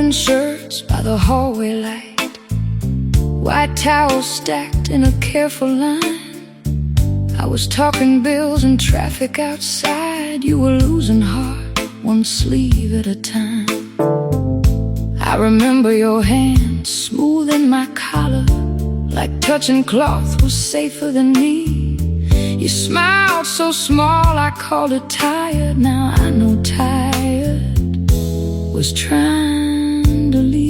open shirts by the hallway light, white towels stacked in a careful line. I was talking bills and traffic outside. You were losing heart, one sleeve at a time. I remember your hand smoothing my collar, like touching cloth was safer than me. You smiled so small I called it tired. Now I know tired was trying to leave.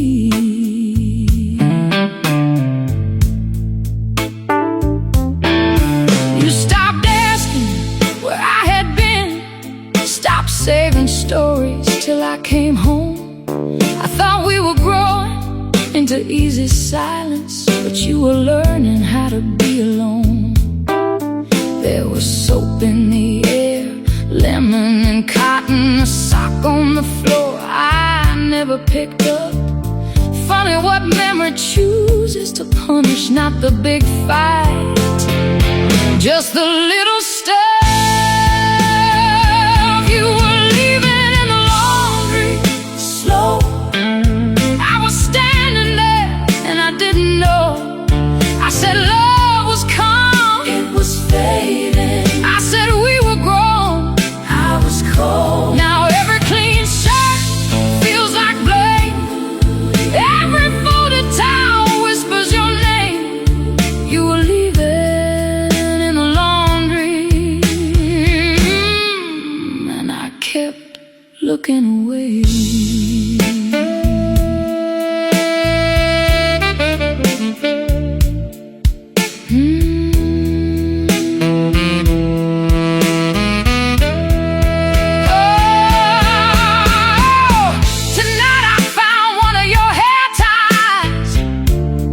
You stopped asking where I had been, stopped saving stories till I came home. I thought we were growing into easy silence, but you were learning how to be alone. There was soap in the air, lemon and cotton, a sock on the floor I never picked up. Funny what memory chooses to punish, not the big fight, just the little stuff. You were leaving in the laundry, slow. I was standing there and I didn't know. I said love was calm, it was fading. I said we were grown, I was cold. Now every clean shirt feels like blame. Every folded towel whispers your name. You were leaving in the laundry, and I kept looking away.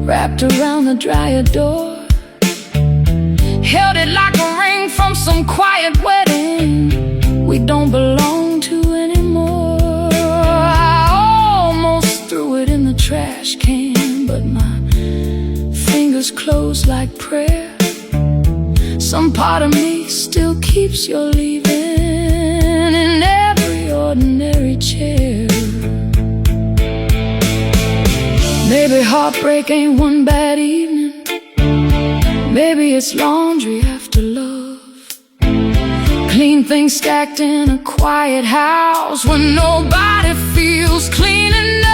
Wrapped around the dryer door, held it like a ring from some quiet wedding we don't belong to anymore. I almost threw it in the trash can, but my fingers closed like prayer. Some part of me still keeps your leaving in every ordinary chair. Maybe heartbreak ain't one bad evening. Maybe it's laundry after love. Clean things stacked in a quiet house when nobody feels clean enough.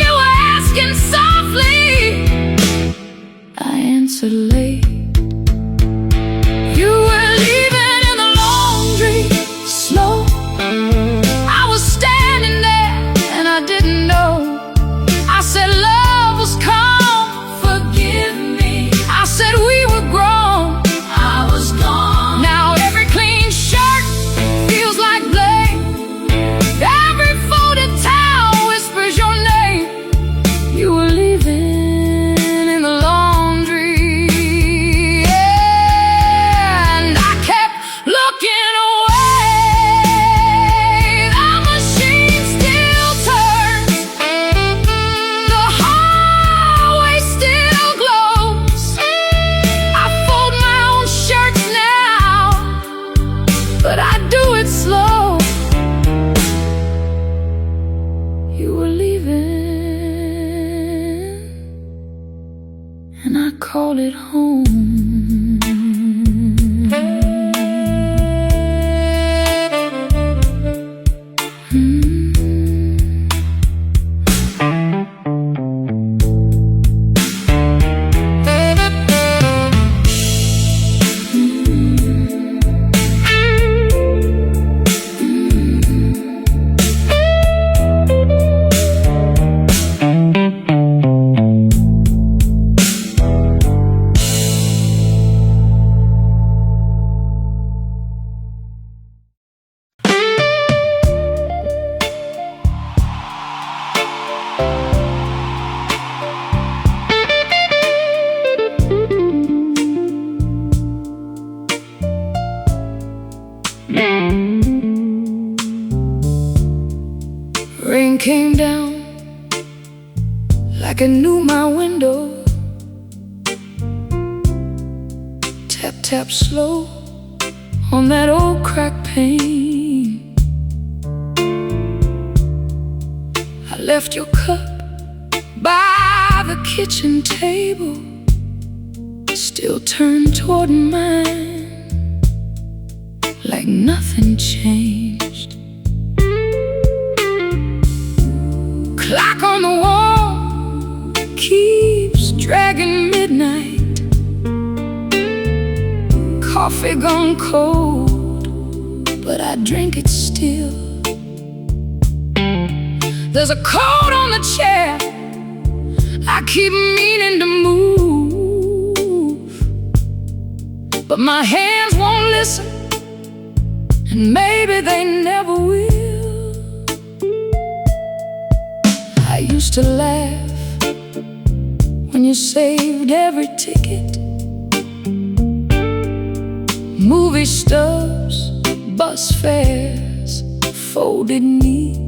You were asking softly, I answered late. You were leaving in the laundry, slow. I was standing there and I didn't know. I said love was calm, forgive me. I said we were grown, I was gone. Now every clean shirt feels like blame. Every folded towel whispers your name. You were leaving in the laundry, yeah, and I kept looking away. The machine still turns, the hallway still glows. I fold my own shirts now, but I do it slow. You were leaving, and I call it home. Rain came down like it knew my window. Tap, tap slow on that old cracked pane. left your cup by the kitchen table, still turned toward mine like nothing changed. Clock on the wall keeps dragging midnight, coffee gone cold, but I drink it still. There's a coat on the chair I keep meaning to move, but my hands won't listen, and maybe they never will. I used to laugh when you saved every ticket, movie stubs, bus fares, folded neat.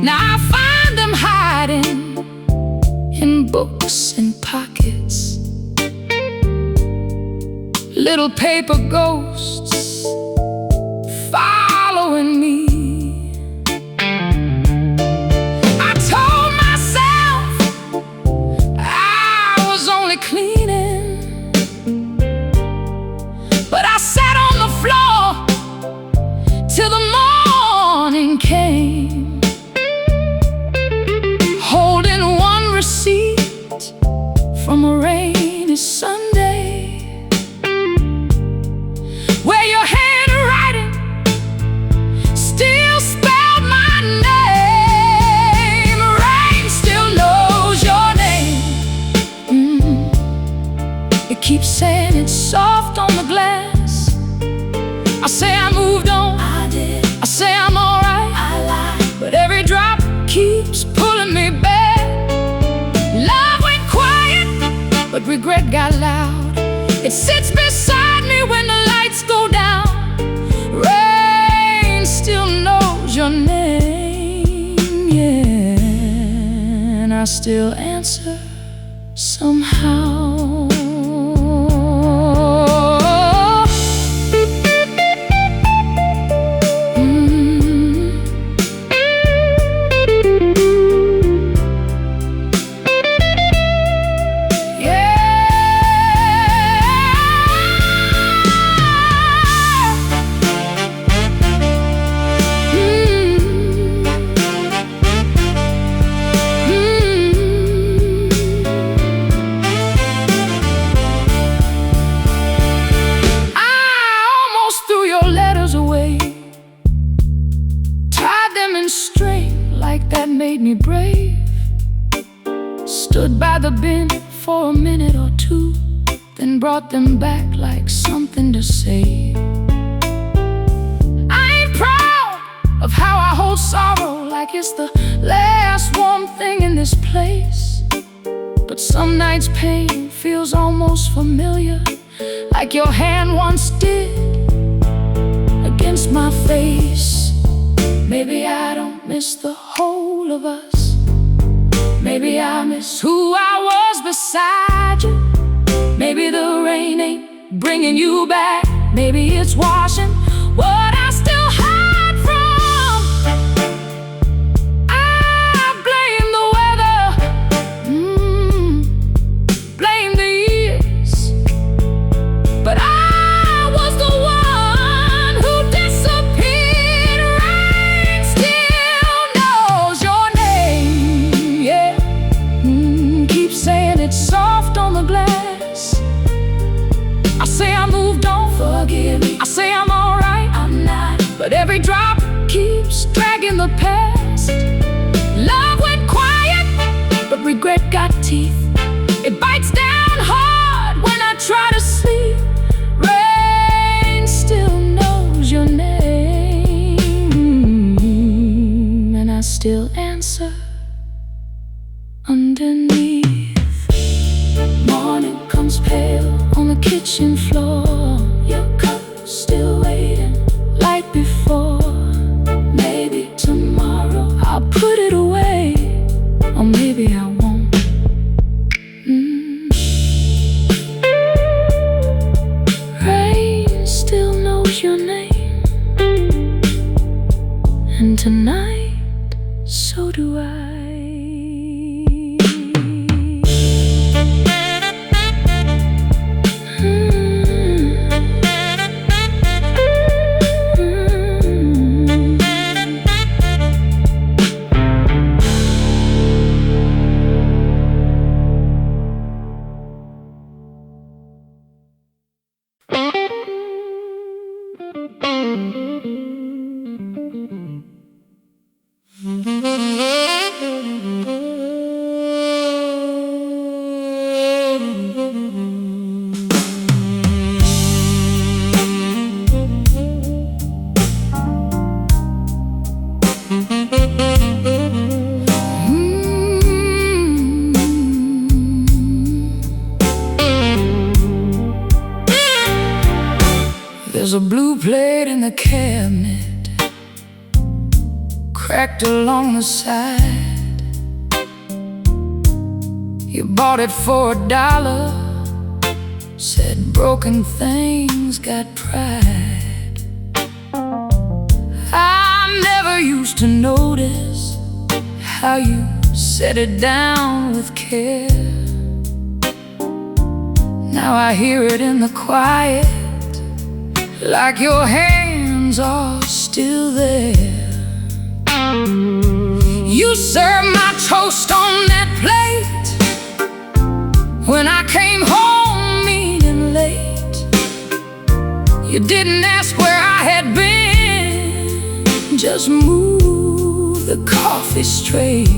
Now I find them hiding in books and pockets, little paper ghosts following me. I told myself I was only cleaning, but I sat on the floor till the morning came, holding one receipt from a rainy Sunday, where your handwriting still spelled my name. Rain still knows your name. It keeps saying it's soft on the glass. I say I moved on, I did. I say I'm alright, I lied, but every drop keeps pulling me back. Love went quiet, but regret got loud. It sits beside me when the lights go down. Rain still knows your name, yeah, and I still answer somehow. That made me brave. Stood by the bin for a minute or two, then brought them back like something to save. I ain't proud of how I hold sorrow, like it's the last warm thing in this place. But some nights pain feels almost familiar, like your hand once did against my face. Maybe I don't miss the whole of us. Maybe I miss who I was beside you. Maybe the rain ain't bringing you back. Maybe it's washing what I still hide from. I blame the weather, blame the years, but I was the one who disappeared. Rain still knows your name, yeah. Keep saying it's soft on the glass. I say I moved on, forgive me. I say I'm alright, I'm not, but every drop keeps dragging the past. Love went quiet, but regret got teeth. It bites down hard when I try to sleep. Rain still knows your name, and I still answer underneath. Morning comes pale on the kitchen floor. Your cup still waiting, like before. Maybe tomorrow I'll put it away, or maybe I won't. Rain still knows your name, and tonight do I. There's a blue plate in the cabinet, cracked along the side. You bought it for $1, said broken things got pride. I never used to notice how you set it down with care. Now I hear it in the quiet, like your hands are still there. You served my toast on that plate when I came home mean late. You didn't ask where I had been, just moved the coffee straight.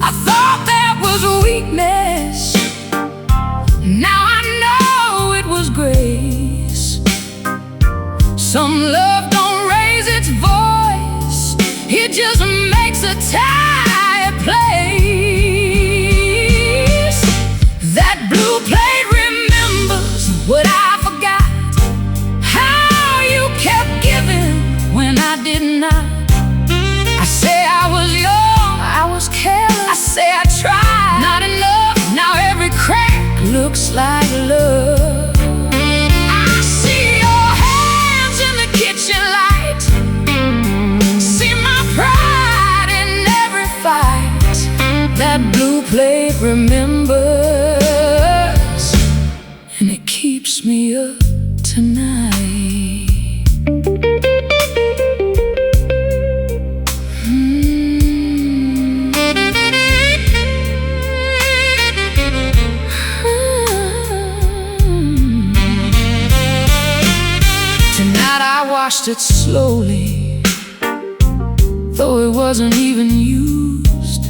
I thought that was weakness, now I know it was grace. Some love don't raise its voice, it just makes a tired place. That blue plate remembers what I forgot, how you kept giving when I did not. I say I was young, I was careless, I say I tried, not enough. Now every crack looks like love. I see your hands in the kitchen light, see my pride in every fight. That blue plate remembers, and it keeps me up tonight. Washed it slowly, though it wasn't even used.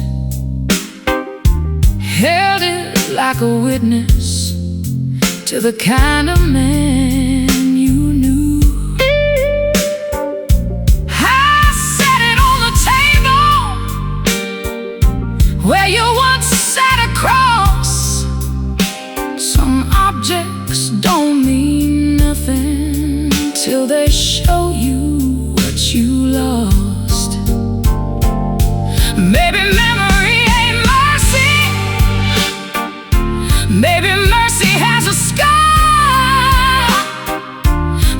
Held it like a witness to the kind of man you knew. I set it on the table where you once sat across. Some objects don't mean nothing till they show you what you lost. Maybe memory ain't mercy, maybe mercy has a scar.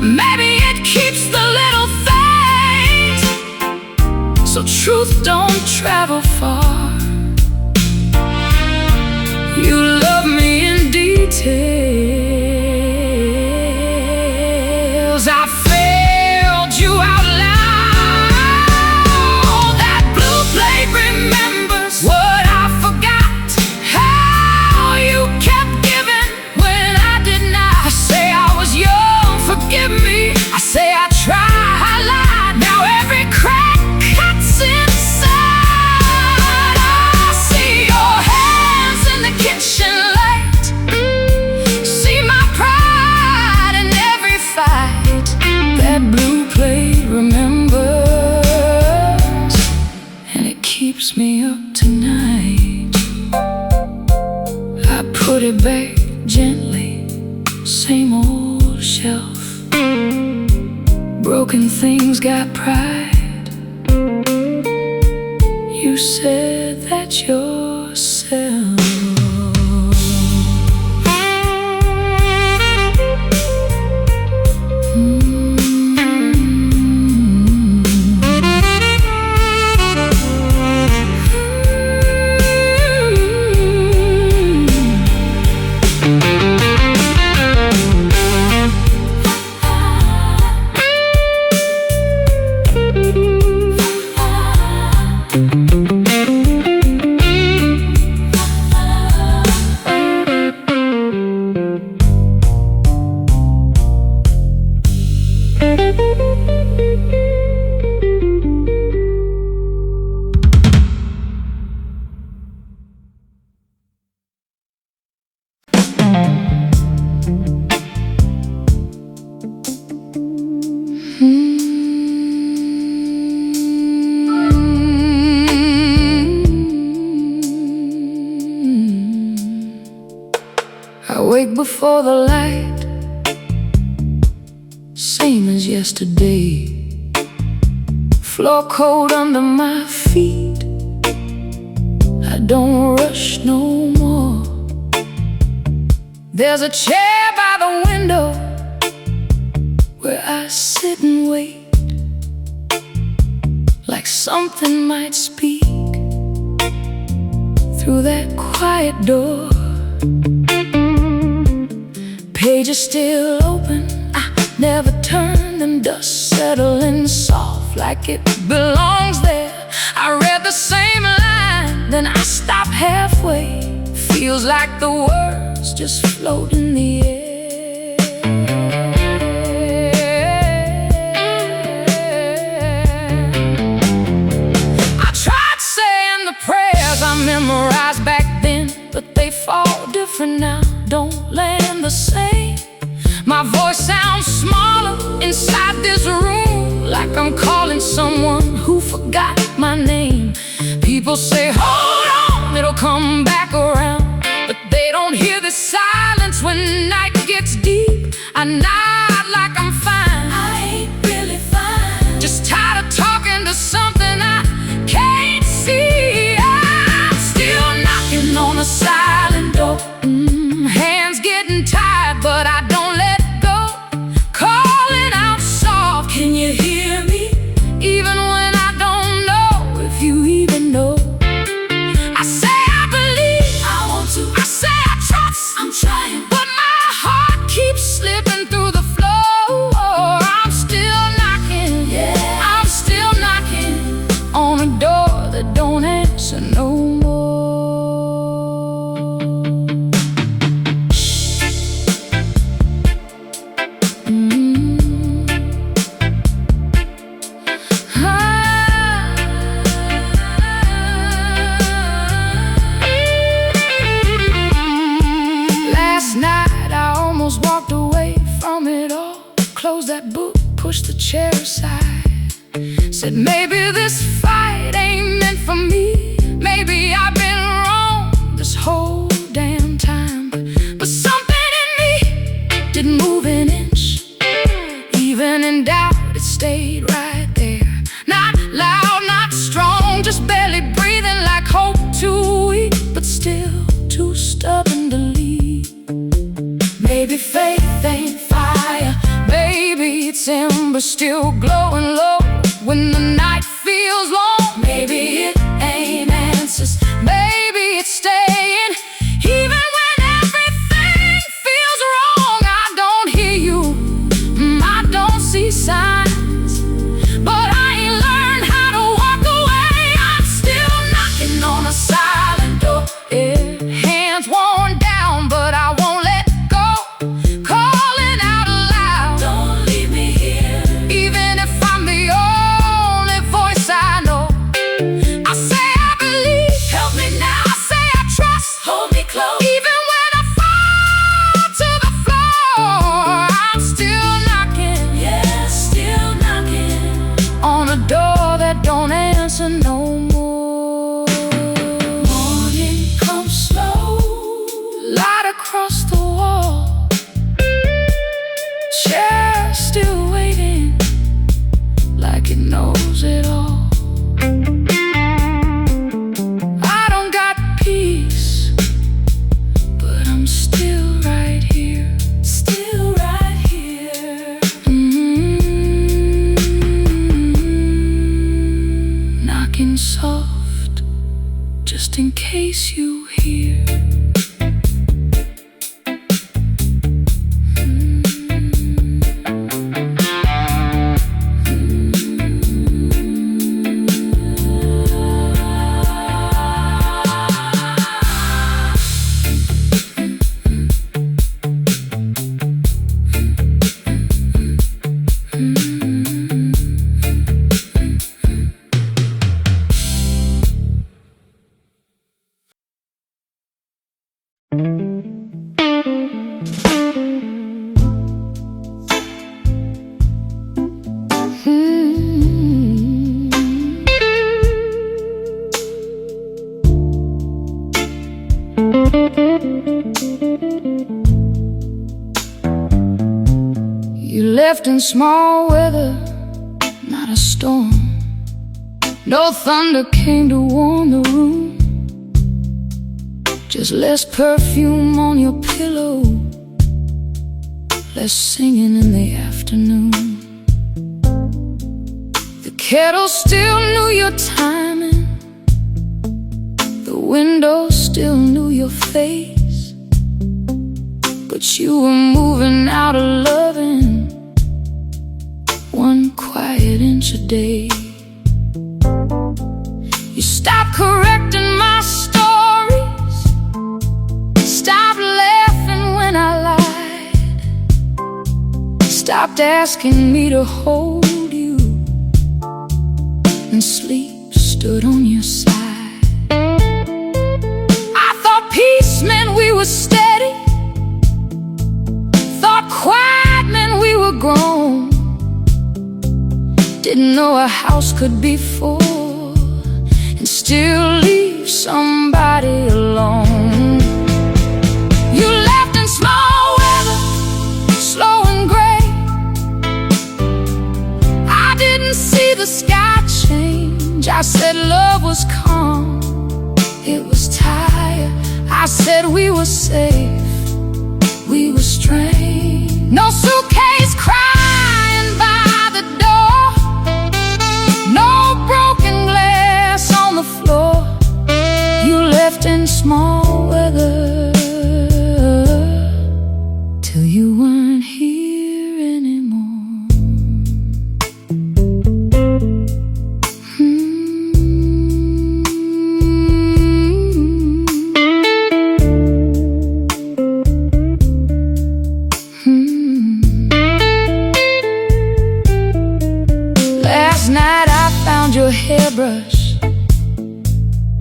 Maybe it keeps the little things, so truth don't travel far. You love me in details, I failed you out loud. That blue plate remembers what I forgot, how you kept giving when I did not. I say I was young, forgive me, I say I tried, I lied. Now every crack cuts inside. I see your hands in the kitchen light, see my pride in every fight. That blue plate remembers, and it keeps me up tonight. I put it back gently, same old shelf. Broken things got pride. You said that yourself. I wake before the light, same as yesterday. Floor cold under my feet, I don't rush no more. There's a chair by the window where I sit and wait, like something might speak through that quiet door. Pages still open, I never turn them, dust settling soft like it belongs there. I read the same line, then I stop halfway. Feels like the words just float in the air. I tried saying the prayers I memorized back then, but they fall different now, don't land the same. My voice sounds smaller inside this room, like I'm calling someone who forgot my name. People say, hold on, it'll come back around, but they don't hear the silence when night gets deep. I nod like I'm fine, I ain't really fine, just tired of talking to something I can't see. I'm still knocking on a silent door. Hands getting tired, but I don't let go. Calling out soft, can you hear me? Even when I don't know if you even know. I say I believe, I want to, I say I trust, I'm trying, but my heart keeps slipping through the floor. I'm still knocking, yeah, I'm still knocking on a door that don't answer no more. Last night I almost walked away from it all. Closed that book, pushed the chair aside, said maybe this fight ain't meant for me. Maybe I've been wrong this whole damn time, but something in me didn't move an inch. Even in doubt, it stayed right there. Not loud, not strong, just barely breathing, like hope too weak, but still too stubborn to leave. Maybe faith ain't fire, maybe it's ember still glowing low when the night feels long. Maybe it ain't answers, maybe it's staying even when everything feels wrong. I don't hear you, I don't see signs, but I ain't learned how to walk away. I'm still knocking on a silent door. Hands worn down, but I won't let go. Calling out loud, don't leave me here, even if I'm the only voice I know. I say I believe, help me now. I say I trust, hold me close. Even when I fall to the floor, I'm still knocking, yeah, still knocking on a door that don't answer no more. Morning comes slow, light across the wall, chair still waiting, like it knows it all. I don't got peace, but I'm still right here, still right here. Knocking soft, just in case you hear. You left in small weather, not a storm. No thunder came to warm the room, just less perfume on your pillow, less singing in the afternoon. The kettle still knew your timing, the window still knew your face, but you were moving out of loving, one quiet inch a day. You stopped correcting my stories, stopped laughing when I lied, stopped asking me to hold you, and sleep stood on your side. I thought peace meant we were steady, thought quiet meant we were grown. Didn't know a house could be full and still leave somebody alone. You left in small weather, slow and gray. I didn't see the sky change. I said love was calm, it was tired. I said we were safe, we were strange. No suitcase crying by the door, no broken glass on the floor. You left in small weather till you weren't here anymore. Last night I found your hairbrush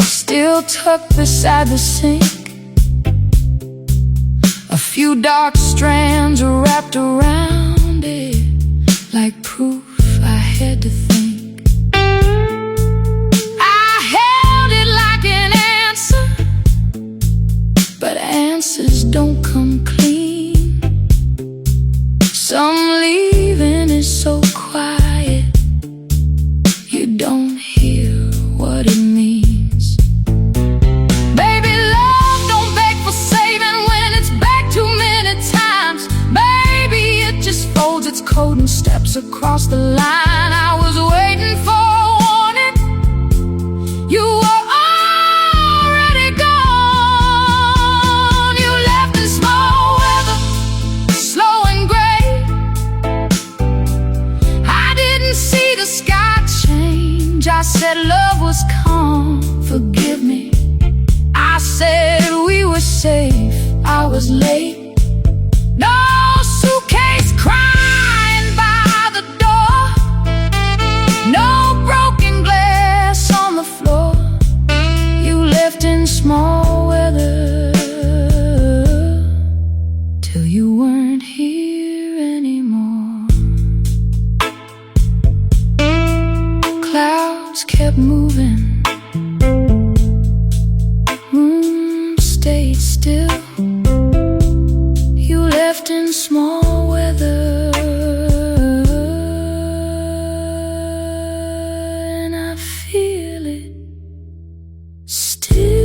still tucked beside the sink, a few dark strands wrapped around it, like proof I had to think. I held it like an answer, but answers don't come clean. Some leaving is so quiet, you don't hear what it means. Baby, love don't beg for saving when it's begged too many times. Baby, it just folds its coat and steps across the line. I was waiting for a warning, you were already gone. You left in small weather, slow and gray. I didn't see the sky change. I said love was calm, forgive me. I said we were safe, I was late. No suitcase crying by the door, no broken glass on the floor. You left in small weather till you weren't here anymore. Clouds kept moving, room stayed still. You left in small weather, and I feel it still.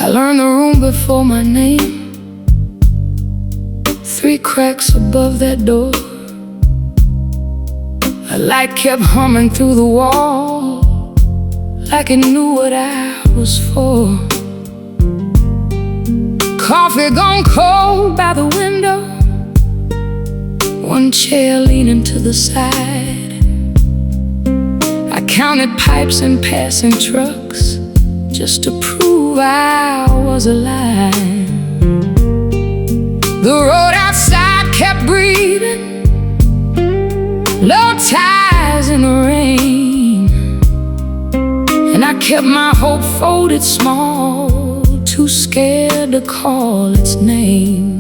I learned the room before my name, 3 cracks above that door. A light kept humming through the wall, like it knew what hour was for. Coffee gone cold by the window, one chair leaning to the side. I counted pipes and passing trucks just to prove I was alive. The road outside kept breathing, low tides in the rain, and I kept my hope folded small, too scared to call its name.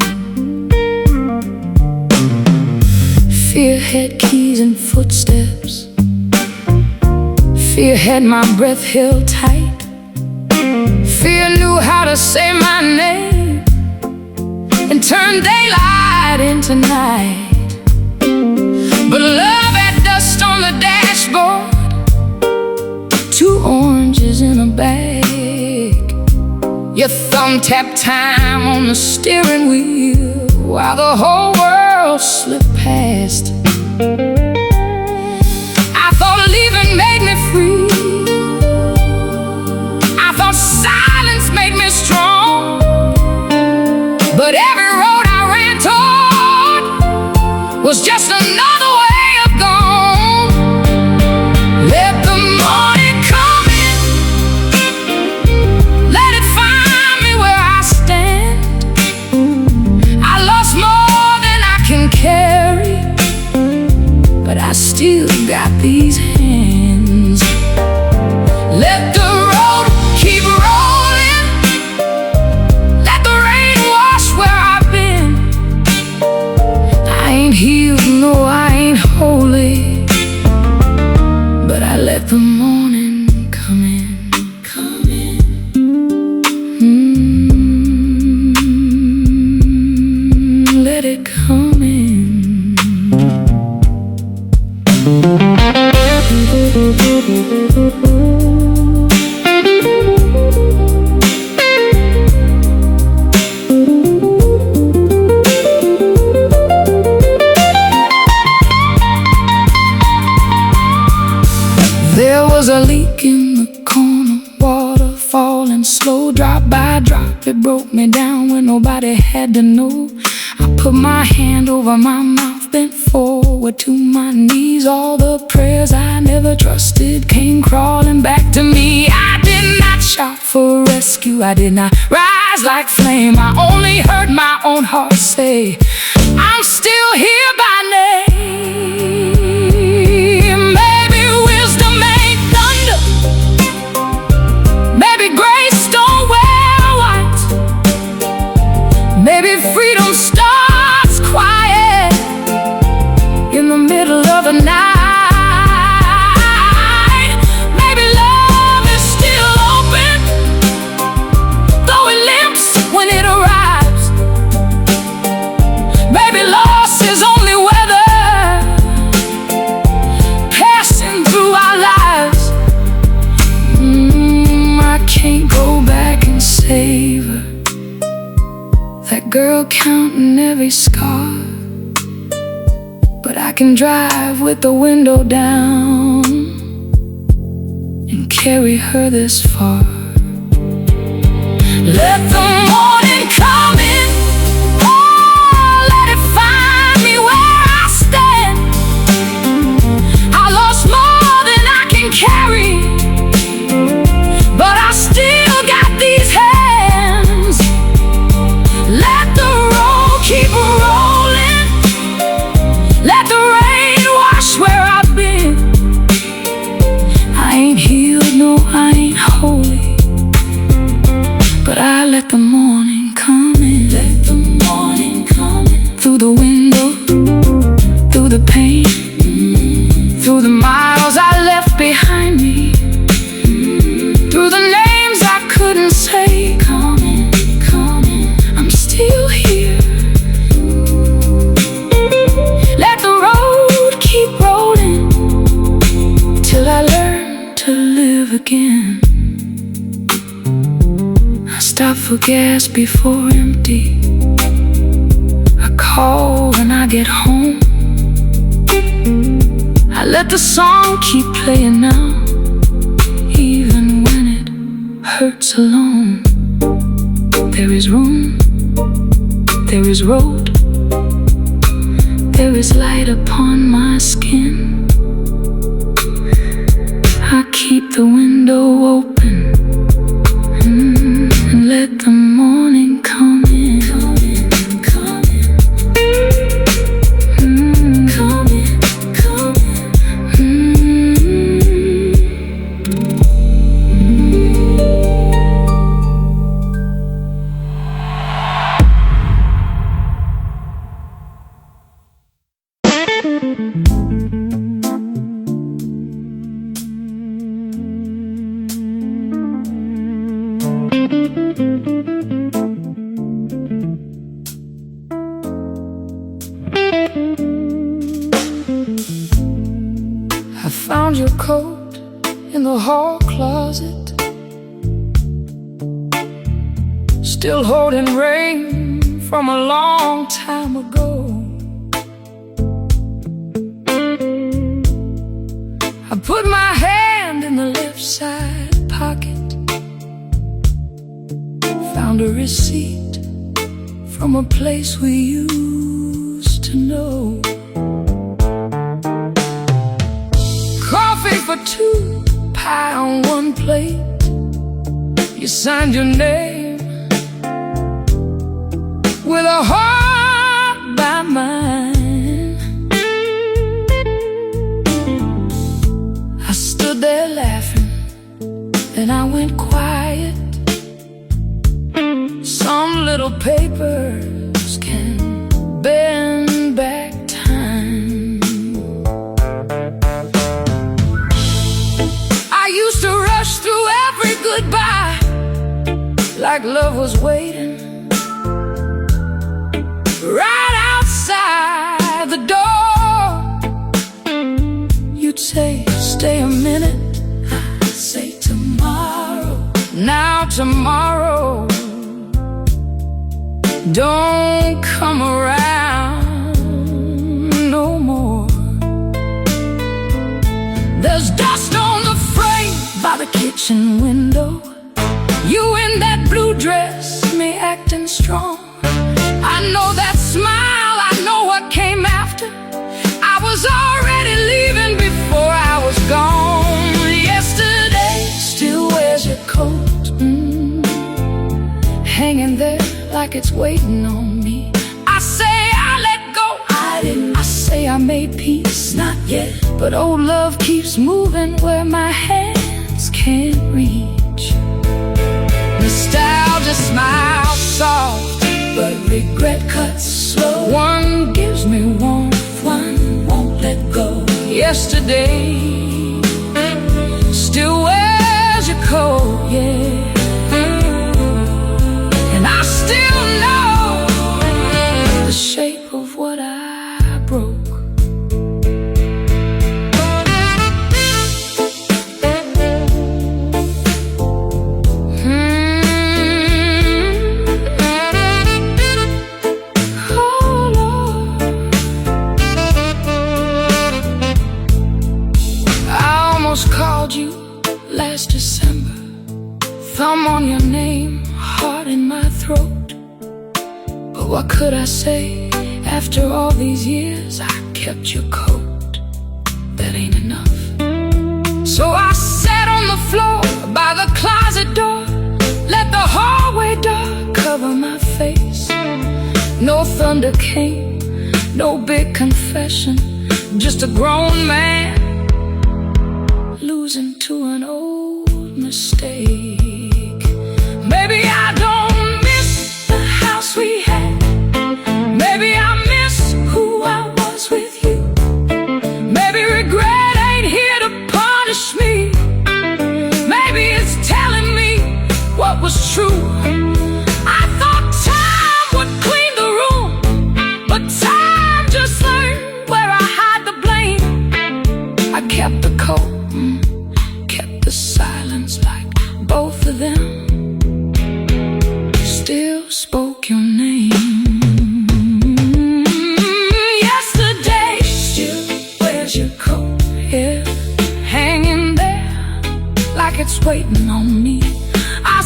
Fear had keys and footsteps, fear had my breath held tight. Fear knew how to say my name and turn daylight into night. But love had dust on the dashboard, two oranges in a bag. Your thumb tapped time on the steering wheel while the whole world slipped past. I thought leaving made me free, I thought silence made me strong. But every road I ran toward was just another way of gone. Let the morning come in, let it find me where I stand. I lost more than I can carry, but I still got these hands. Let the road keep rolling, let the rain wash where I've been. I ain't healed, no, I ain't holy, but I let the morning come in, come in. Let it come in. There was a leak in the corner, water falling slow, drop by drop. It broke me down when nobody had to know. I put my hand over my mouth, bent forward to my knees. All the prayers I never trusted came crawling back to me. I did not shout for rescue, I did not rise like flame. I only heard my own heart say, I'm still here by name. Maybe wisdom ain't thunder, maybe grace don't wear white, maybe freedom starts quiet in the middle of the night. Maybe love is still open, though it limps when it arrives. Maybe loss is only weather passing through our lives. I can't go back and save her, that girl counting every scar, but I can drive with the window down and carry her this far. Let the morning come in, oh, let it find me where I stand. I lost more than I can carry, but I still got these hands. Let the road keep rolling, let the rain wash where I've been. I ain't healed, no, I ain't holy, but I let the morning come in. Let the morning come in. Through the window, through the pain, through the miles I left behind me, through the names I couldn't say. Come in, I'm still here. Let the road keep rolling till I learn to live again. I stop for gas before empty, I call when I get home. let the song keep playing now, even when it hurts. hurts alone. There is room, there is road, there is light upon my skin. I keep the window open and let the morning come in. Come in, come in. Come in, come I found your coat in the hall closet, still holding rain from a long time ago. I put my hand in the left side pocket, found a receipt from a place we used to know. Coffee for two, pie on one plate. You signed your name with a heart by mine. I stood there laughing, then I went quiet. Some little papers can bend back time. I used to rush through every goodbye like love was waiting right outside the door. You'd say, stay a minute. I'd say tomorrow. Now tomorrow don't come around no more. There's dust on the frame by the kitchen window. You in that blue dress, me acting strong. I know that smile, I know what came after. I was already leaving before I was gone. Yesterday still wears your coat, hanging there like it's waiting on me. I say I let go, I didn't. I say I made peace, not yet. But old love keeps moving where my hands can't reach. Nostalgia smiles soft, but regret cuts slow. One gives me warmth, one won't let go. Yesterday still wears your coat, yeah. And I still know the shape of what I broke. Called you last December, thumb on your name, heart in my throat. But what could I say? After all these years, I kept your coat. That ain't enough. So I sat on the floor by the closet door, let the hallway dark cover my face. No thunder came, no big confession, just a grown man losing to an old mistake. Maybe I don't miss the house we had. Maybe I miss who I was with you. Maybe regret ain't here to punish me. Maybe it's telling me what was true. I thought time would clean the room, but time just learned where I hide the blame. I kept the coat, kept the silence like both of them still spoke your name. Yesterday still wears your coat, yeah, hanging there like it's waiting on me. I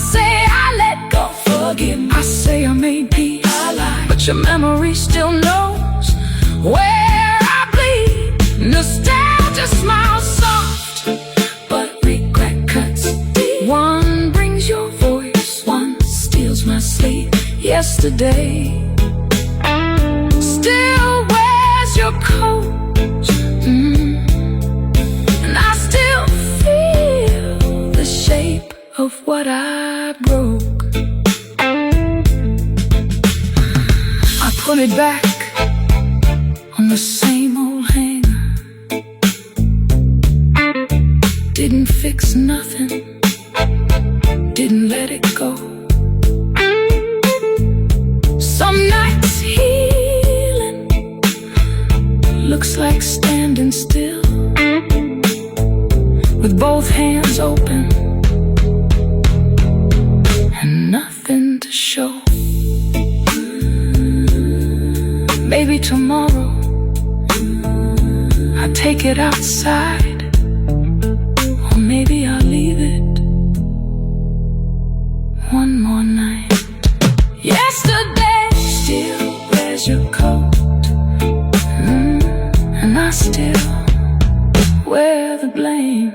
your memory still knows where I bleed. Nostalgia smiles soft, but regret cuts deep. One brings your voice, one steals my sleep. Yesterday still wears your coat, and I still feel the shape of what I broke. I put it back on the same old hanger. Didn't fix nothing, didn't let it go. Some nights healing looks like standing still, with both hands open and nothing to show. Maybe tomorrow I'll take it outside, or maybe I'll leave it one more night. Yesterday still wears your coat, and I still wear the blame.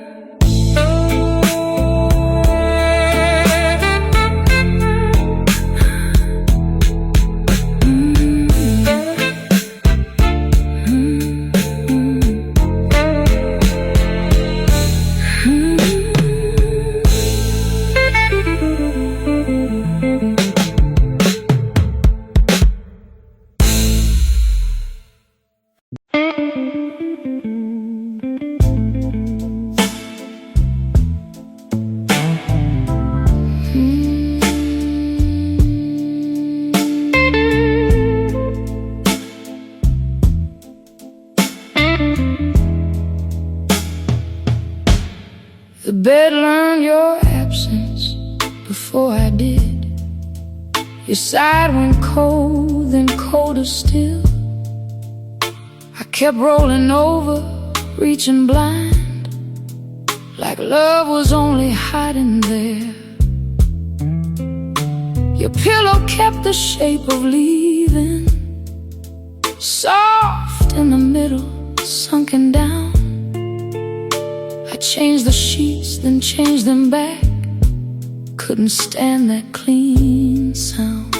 The bed learned your absence before I did. Your side went cold, then colder still. I kept rolling over, reaching blind, like love was only hiding there. Your pillow kept the shape of leaving, soft in the middle, sunken down. I changed the sheets, then changed them back. Couldn't stand that clean sound.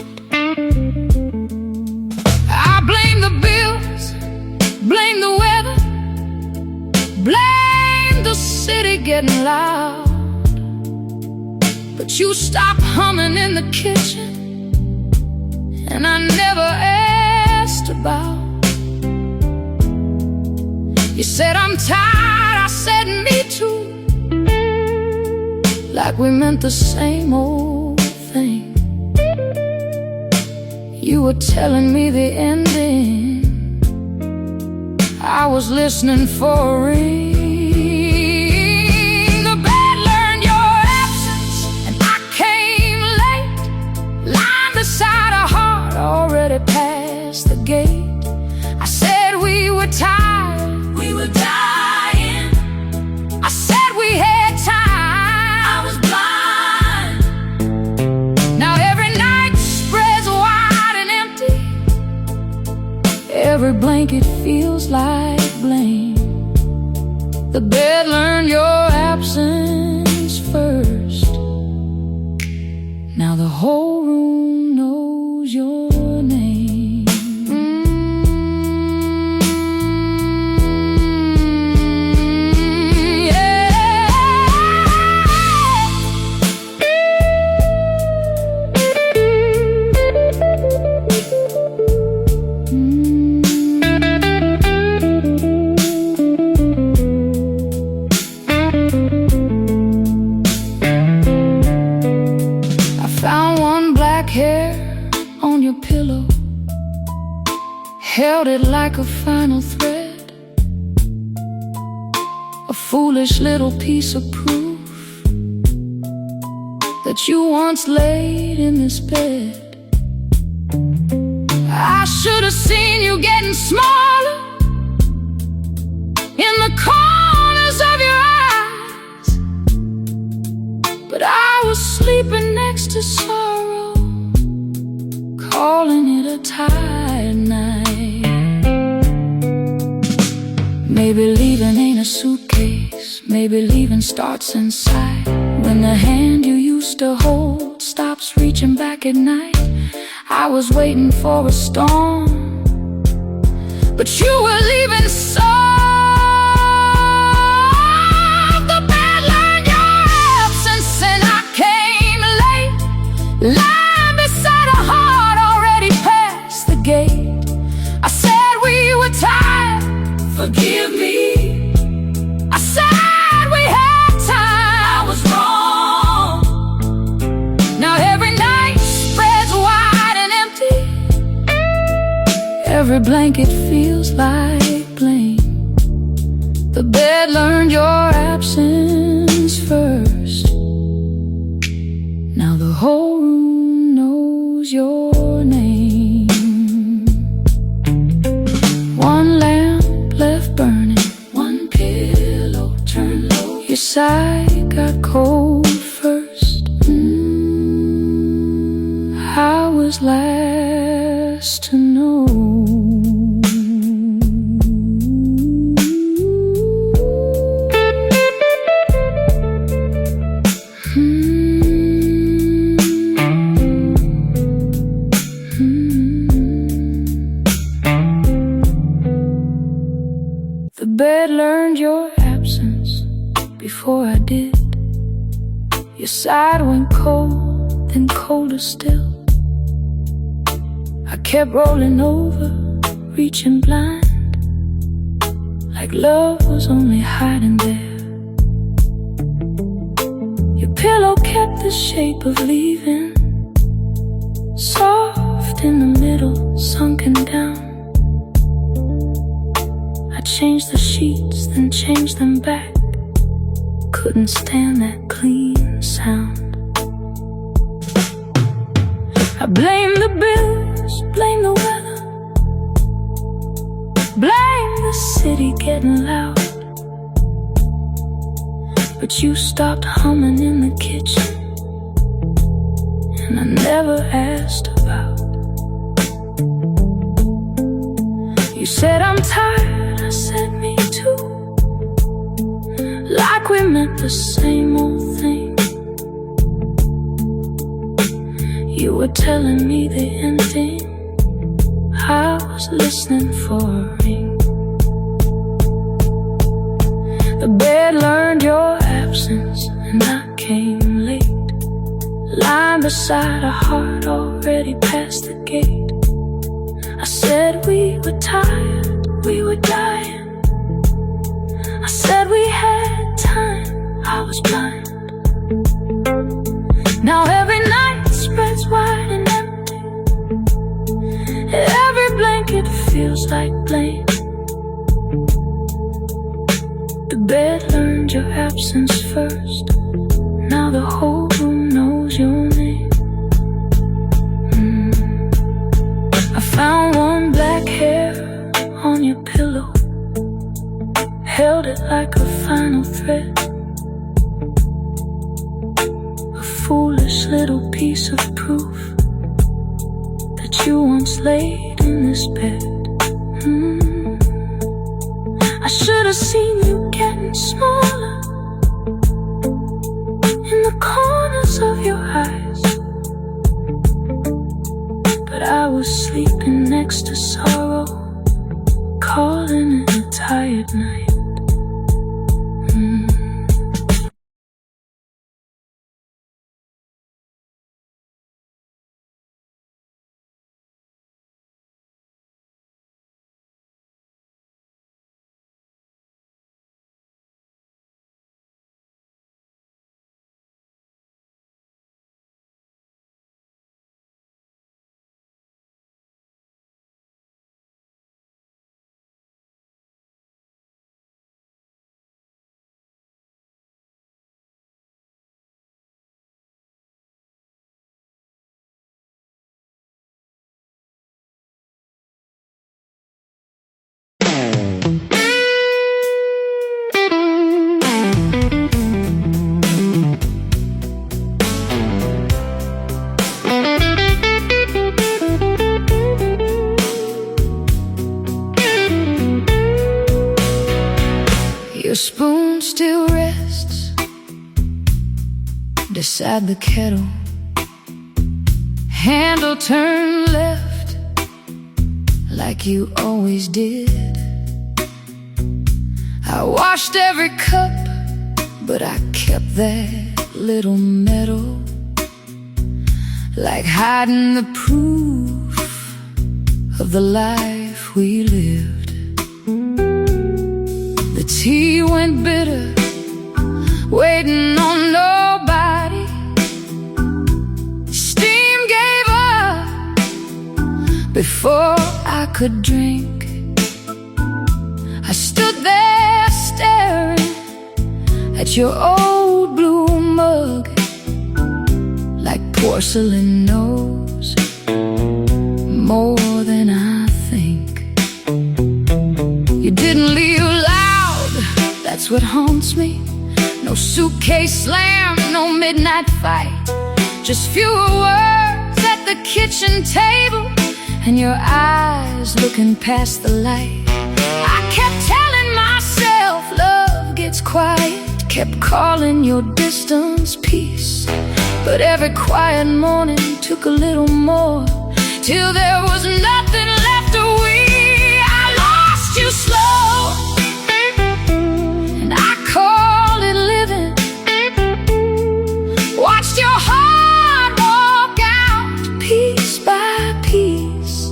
I blame the bills, blame the weather, blame the city getting loud. But you stopped humming in the kitchen, and I never asked about. You said I'm tired, I said me too, like we meant the same old thing. You were telling me the ending, I was listening for a ring. The bed learned your absence, and I came late, lying beside a heart already past the gate. I said we were tired, we were dying. I said we had time, I was blind. Now every night spreads wide and empty, every blanket feels like blame. The bed learned your absence first, now the whole room knows your name. Held it like a final thread, a foolish little piece of proof that you once laid in this bed. I should have seen you getting smaller in the corners of your eyes, but I was sleeping next to sorrow, calling it a tired night. Maybe leaving ain't a suitcase, maybe leaving starts inside. When the hand you used to hold stops reaching back at night. I was waiting for a storm, but you were leaving soft. The bed learned your absence and I came late, lying beside a heart already past the gate. I said we were tired, forgive me. I said we had time, I was wrong. Now every night spreads wide and empty. Every blanket feels like blame. The bed learned your absence first. Now the whole room knows your name. One lamp left burning, one pillow turned low. Your side got cold first. I was last to know. The bed learned your absence before I did. Your side went cold, then colder still. I kept rolling over, reaching blind, like love was only hiding there. Your pillow kept the shape of leaving, soft in the middle, sunken down. I changed the sheets, then changed them back. Couldn't stand that clean sound. I blame the bills, blame the weather, blame the city getting loud. But you stopped humming in the kitchen, and I never asked about. You said I'm tired, I said me too, like we meant the same old thing. You were telling me the ending, I was listening for a ring. The bed learned your absence and I came late, lying beside a heart already past the gate. I said we were tired, we were dying. I said we had time, I was blind. Now every night spreads wide and empty. Every blanket feels like blame. The bed learned your absence first. Now the whole room knows your name. I found one black hair on your pillow, held it like a final thread. A foolish little piece of proof that you once laid in this bed. I should have seen you getting smaller in the corners of your eyes, but I was sleeping next to sorrow, calling it a tired night. beside the kettle, handle turned left like you always did. I washed every cup, but I kept that little medal, like hiding the proof of the life we lived. The tea went bitter, waiting on nobody. Steam gave up before I could drink. I stood there staring at your old blue mug, like porcelain knows more than I think. You didn't leave loud, that's what haunts me. No suitcase slam, no midnight fight, just fewer words at the kitchen table and your eyes looking past the light. I kept telling myself love gets quiet, kept calling your distance peace, but every quiet morning took a little more, till there was nothing left of we. I lost you slow, and I called it living. Watched your heart walk out piece by piece.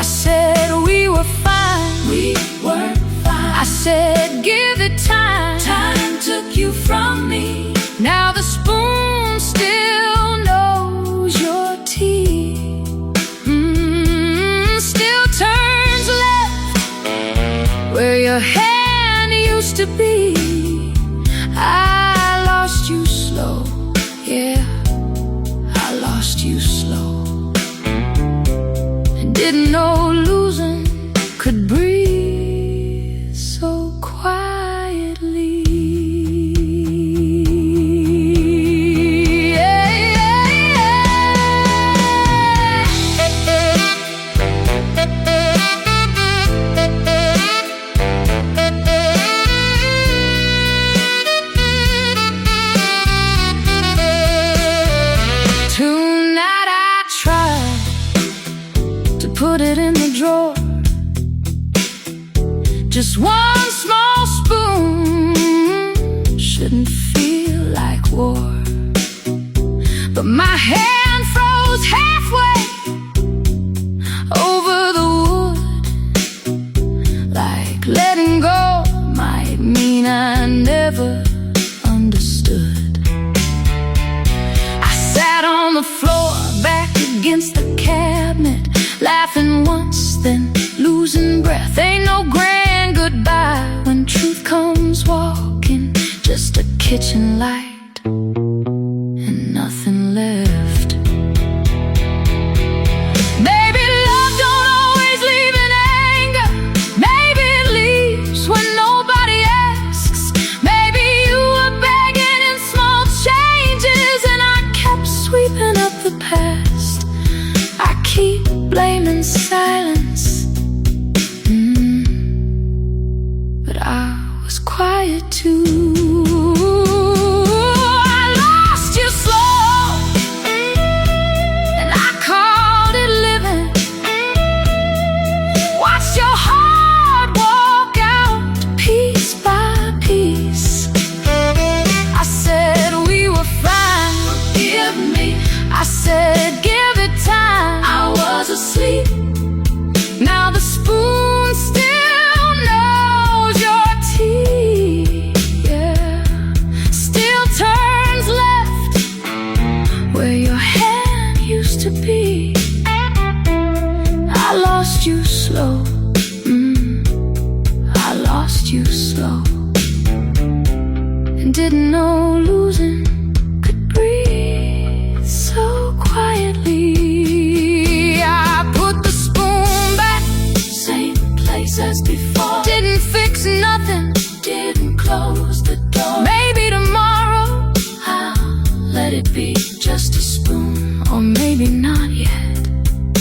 I said we were fine, we were fine. I said give it time, time took you from me. Now the spoon still knows your tea, still turns left where your hand used to be. I lost you slow, yeah, I lost you slow, and didn't know losing could breathe so quietly. Tonight I tried to put it in the drawer, just one small spoon shouldn't feel like war. But my hand froze halfway over the wood, like letting go might mean I never understood. I sat on the floor, back against the cabinet, laughing once, then losing breath. Ain't no grand goodbye when truth comes walking, just a kitchen light and nothing left. Maybe love don't always leave in anger, maybe it leaves when nobody asks. Maybe you were begging in small changes and I kept sweeping up the past. I keep blaming silence, but I was quiet too. I lost you slow, and I called it living. Watched your heart walk out piece by piece. I said we were fine, forgive me. I said give it time, I was asleep. Now the spoon still knows your tea, yeah, still turns left where your hand used to be. I lost you slow, I lost you slow, and didn't know losing could breathe so quietly. I put the spoon back, same place as before. Didn't fix nothing, didn't close the door. Maybe tomorrow I'll let it be just a spoon, or maybe not yet.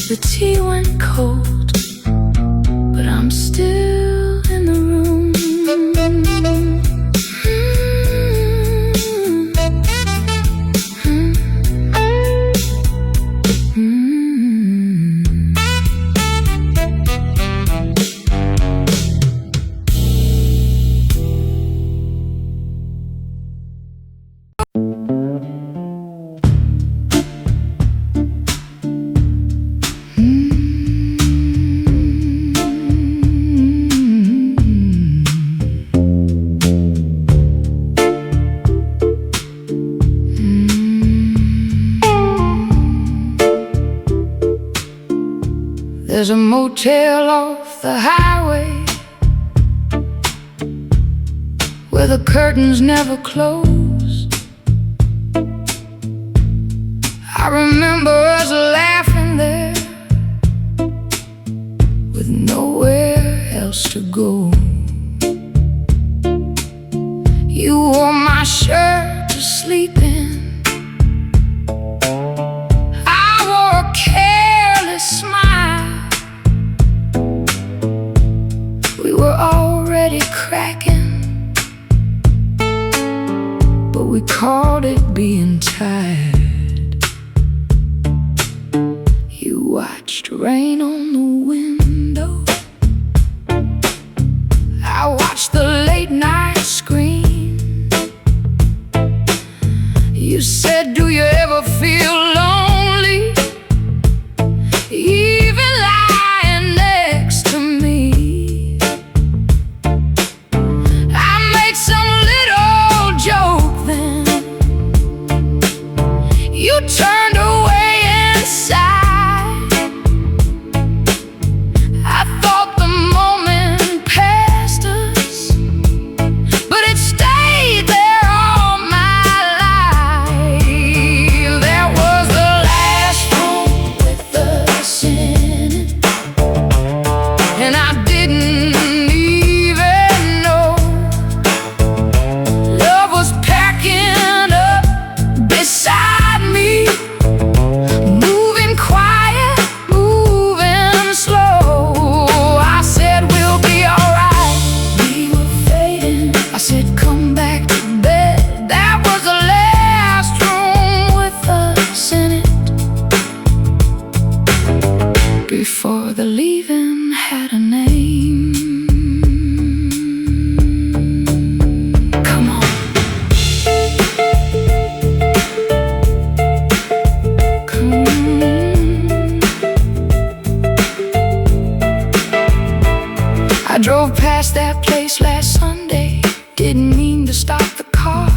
The tea went cold, but I'm still in the room. There's a motel off the highway where the curtains never close. I remember us laughing there with nowhere else to go. You wore my shirt to sleep in. I wore a careless smile. We were already cracking, but we called it being tired. You watched rain on the window. I watched the late night screen. You said, do you ever feel lonely, even lying next to me? I made some little joke then. You turned away inside. I thought the moment passed us, but it stayed there all my life. There was the last room with us in it, and I didn't even know love was packing up beside me, moving quiet, moving slow. I said we'll be alright. We were fading. I said come back to bed. That was the last room with us in it, before the leaving had a name. Come on. Come on. I drove past that place last Sunday. Didn't mean to stop the car,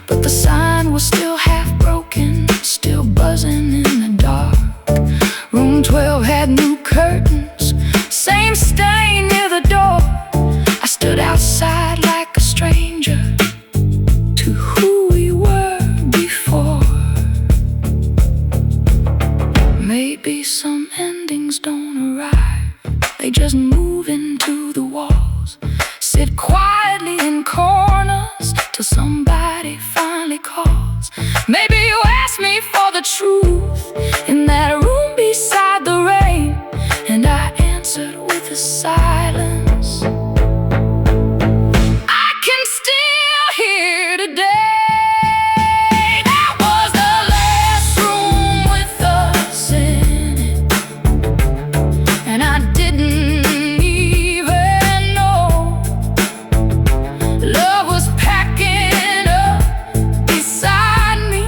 but the sign was still half broken, still buzzing in the dark. Room 12 had new curtains, same stain near the door. I stood outside like a stranger to who we were before. Maybe some endings don't arrive, they just move into the walls, sit quietly in corners till somebody finally calls. Maybe you asked me for the truth in that room beside the rain, and I answered with a silence I can still hear today. That was the last room with us in it, and I didn't even know love was packing up beside me,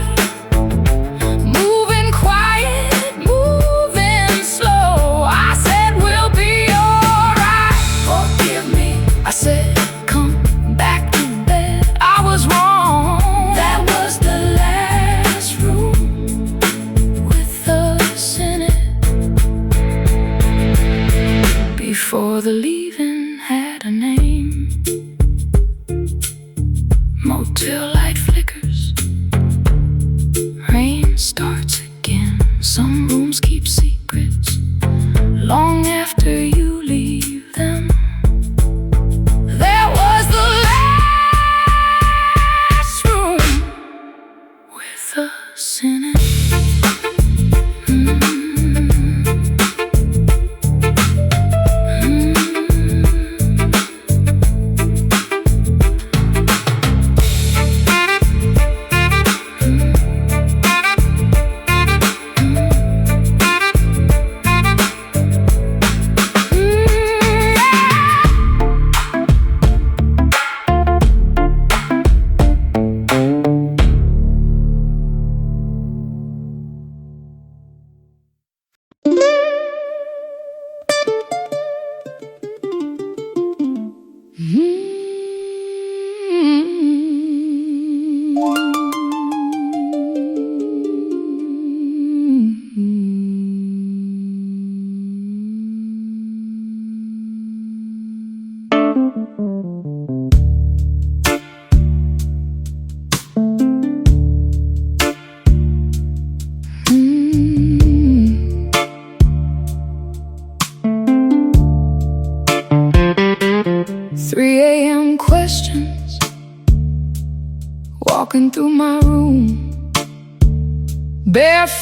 moving quiet, moving slow. I said we'll be alright. Forgive me. I said come back to bed. I was wrong. That was the last room with us in it, before the leaving had a name. Motel light flickers, rain starts again. Some rooms keep secrets long after you leave them. There was the last room with us in it.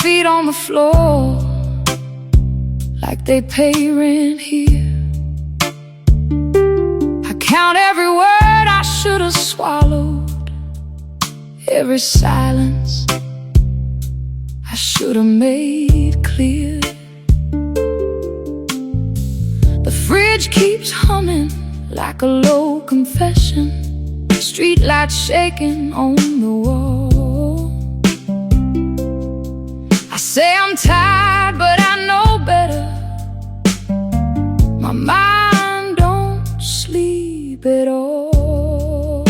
feet on the floor like they pay rent here. I count every word I should have swallowed, every silence I should have made clear. The fridge keeps humming like a low confession, street lights shaking on the wall. I say I'm tired, but I know better. My mind don't sleep at all.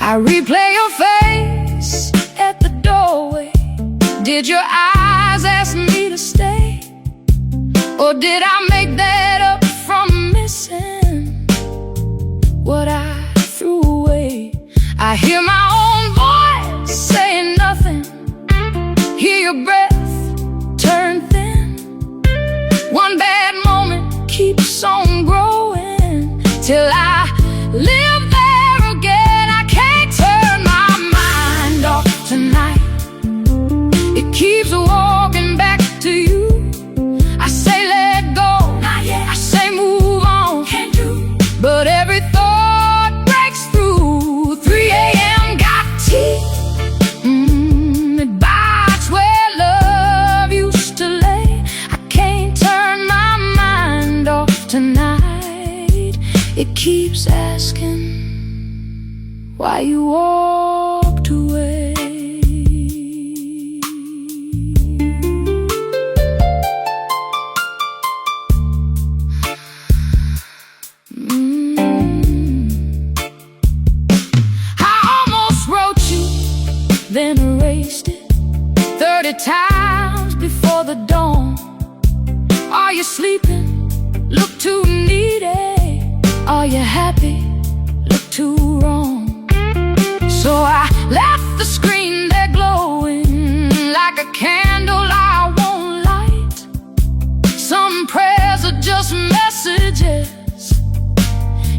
I replay your face at the doorway. Did your eyes ask me to stay? Or did I make that up from missing what I threw away? I hear my own voice saying nothing, hear your breath turn thin. One bad moment keeps on growing till I live there again. I can't turn my mind off tonight. It keeps walking back to you. I say let go, I say move on, can't do. But every thought breaks through. 3 a.m. got teeth, it bites where love used to lay. I can't turn my mind off tonight. It keeps asking why you walked away. Then erased it 30 times before the dawn. Are you sleeping? Look too needy. Are you happy? Look too wrong. So I left the screen there glowing like a candle I won't light. Some prayers are just messages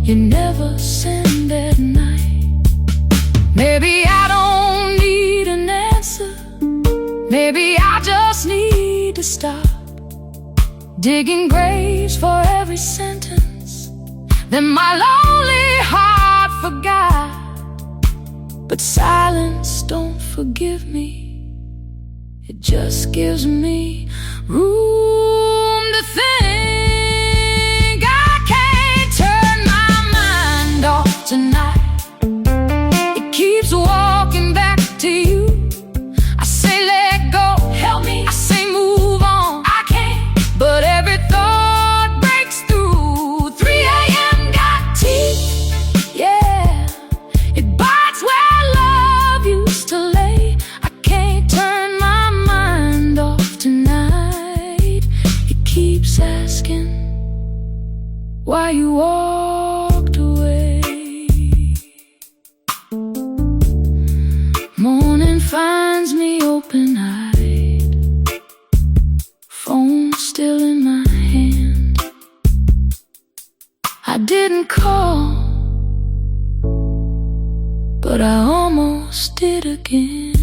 you never send at night. Maybe I don't need an answer. Maybe I just need to stop digging graves for every sentence that my lonely heart forgot. But silence don't forgive me. It just gives me room to think. I can't turn my mind off tonight. Keeps walking back to you. I say let go, help me. I say move on, I can't. But every thought breaks through. 3 a.m. got teeth, yeah. It bites where love used to lay. I can't turn my mind off tonight. It keeps asking why you walked away. Morning finds me open-eyed, phone still in my hand. I didn't call, but I almost did again.